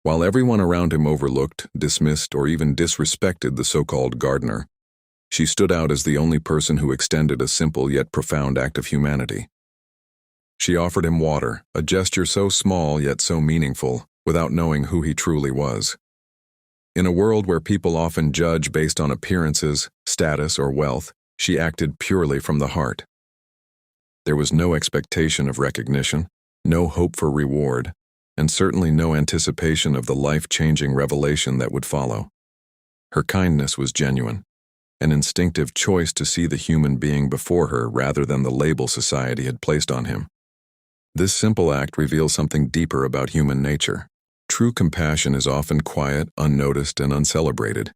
While everyone around him overlooked, dismissed, or even disrespected the so-called gardener, she stood out as the only person who extended a simple yet profound act of humanity. She offered him water, a gesture so small yet so meaningful, without knowing who he truly was. In a world where people often judge based on appearances, status, or wealth, she acted purely from the heart. There was no expectation of recognition, no hope for reward, and certainly no anticipation of the life-changing revelation that would follow. Her kindness was genuine, an instinctive choice to see the human being before her rather than the label society had placed on him. This simple act reveals something deeper about human nature. True compassion is often quiet, unnoticed, and uncelebrated,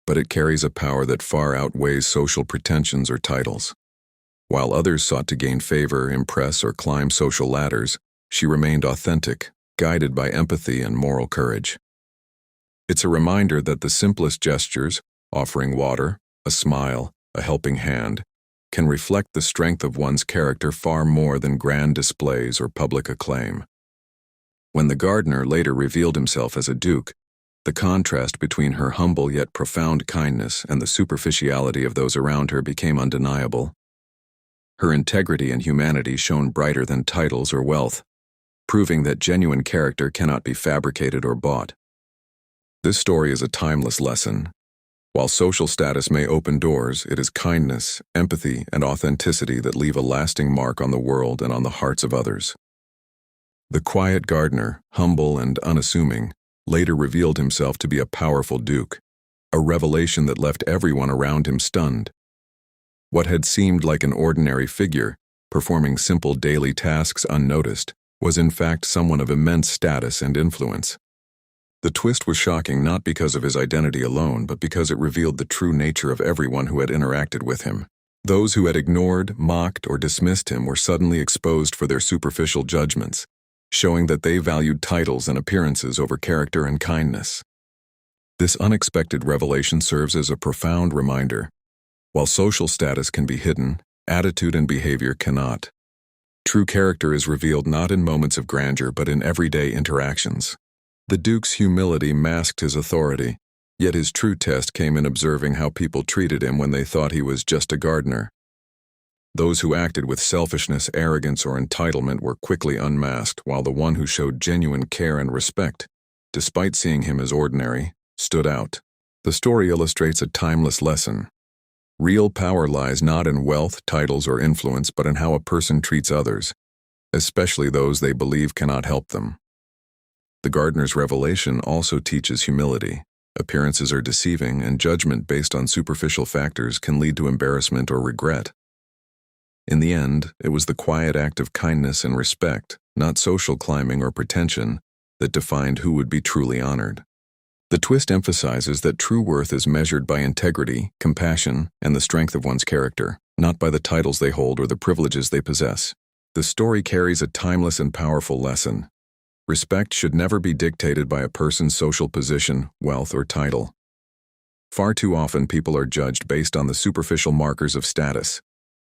but it carries a power that far outweighs social pretensions or titles. While others sought to gain favor, impress, or climb social ladders, she remained authentic, guided by empathy and moral courage. It's a reminder that the simplest gestures, offering water, a smile, a helping hand, can reflect the strength of one's character far more than grand displays or public acclaim. When the gardener later revealed himself as a duke, the contrast between her humble yet profound kindness and the superficiality of those around her became undeniable. Her integrity and humanity shone brighter than titles or wealth, proving that genuine character cannot be fabricated or bought. This story is a timeless lesson. While social status may open doors, it is kindness, empathy, and authenticity that leave a lasting mark on the world and on the hearts of others. The quiet gardener, humble and unassuming, later revealed himself to be a powerful duke, a revelation that left everyone around him stunned. What had seemed like an ordinary figure, performing simple daily tasks unnoticed, was in fact someone of immense status and influence. The twist was shocking not because of his identity alone, but because it revealed the true nature of everyone who had interacted with him. Those who had ignored, mocked, or dismissed him were suddenly exposed for their superficial judgments, showing that they valued titles and appearances over character and kindness. This unexpected revelation serves as a profound reminder. While social status can be hidden, attitude and behavior cannot. True character is revealed not in moments of grandeur but in everyday interactions. The Duke's humility masked his authority, yet his true test came in observing how people treated him when they thought he was just a gardener. Those who acted with selfishness, arrogance, or entitlement were quickly unmasked, while the one who showed genuine care and respect, despite seeing him as ordinary, stood out. The story illustrates a timeless lesson. Real power lies not in wealth, titles, or influence, but in how a person treats others, especially those they believe cannot help them. The gardener's revelation also teaches humility. Appearances are deceiving, and judgment based on superficial factors can lead to embarrassment or regret. In the end, it was the quiet act of kindness and respect, not social climbing or pretension, that defined who would be truly honored. The twist emphasizes that true worth is measured by integrity, compassion, and the strength of one's character, not by the titles they hold or the privileges they possess. The story carries a timeless and powerful lesson. Respect should never be dictated by a person's social position, wealth, or title. Far too often people are judged based on the superficial markers of status: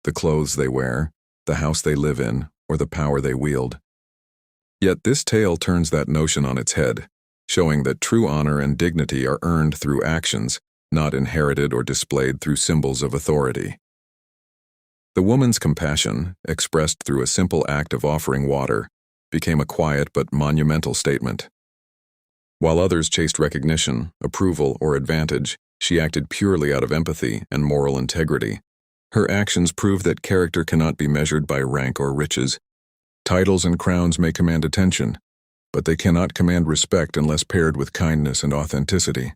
the clothes they wear, the house they live in, or the power they wield. Yet this tale turns that notion on its head, showing that true honor and dignity are earned through actions, not inherited or displayed through symbols of authority. The woman's compassion, expressed through a simple act of offering water, became a quiet but monumental statement. While others chased recognition, approval, or advantage, she acted purely out of empathy and moral integrity. Her actions prove that character cannot be measured by rank or riches. Titles and crowns may command attention, but they cannot command respect unless paired with kindness and authenticity.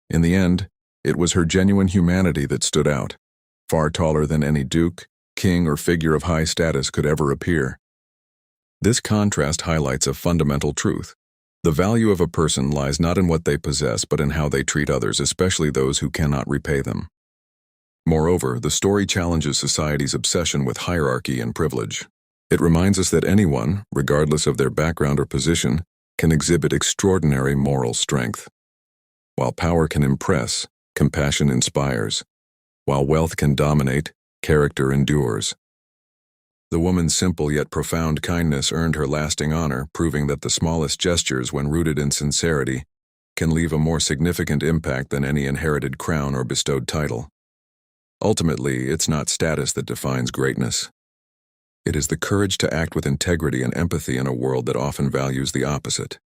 In the end, it was her genuine humanity that stood out, far taller than any duke, king, or figure of high status could ever appear. This contrast highlights a fundamental truth. The value of a person lies not in what they possess but in how they treat others, especially those who cannot repay them. Moreover, the story challenges society's obsession with hierarchy and privilege. It reminds us that anyone, regardless of their background or position, can exhibit extraordinary moral strength. While power can impress, compassion inspires. While wealth can dominate, character endures. The woman's simple yet profound kindness earned her lasting honor, proving that the smallest gestures, when rooted in sincerity, can leave a more significant impact than any inherited crown or bestowed title. Ultimately, it's not status that defines greatness. It is the courage to act with integrity and empathy in a world that often values the opposite.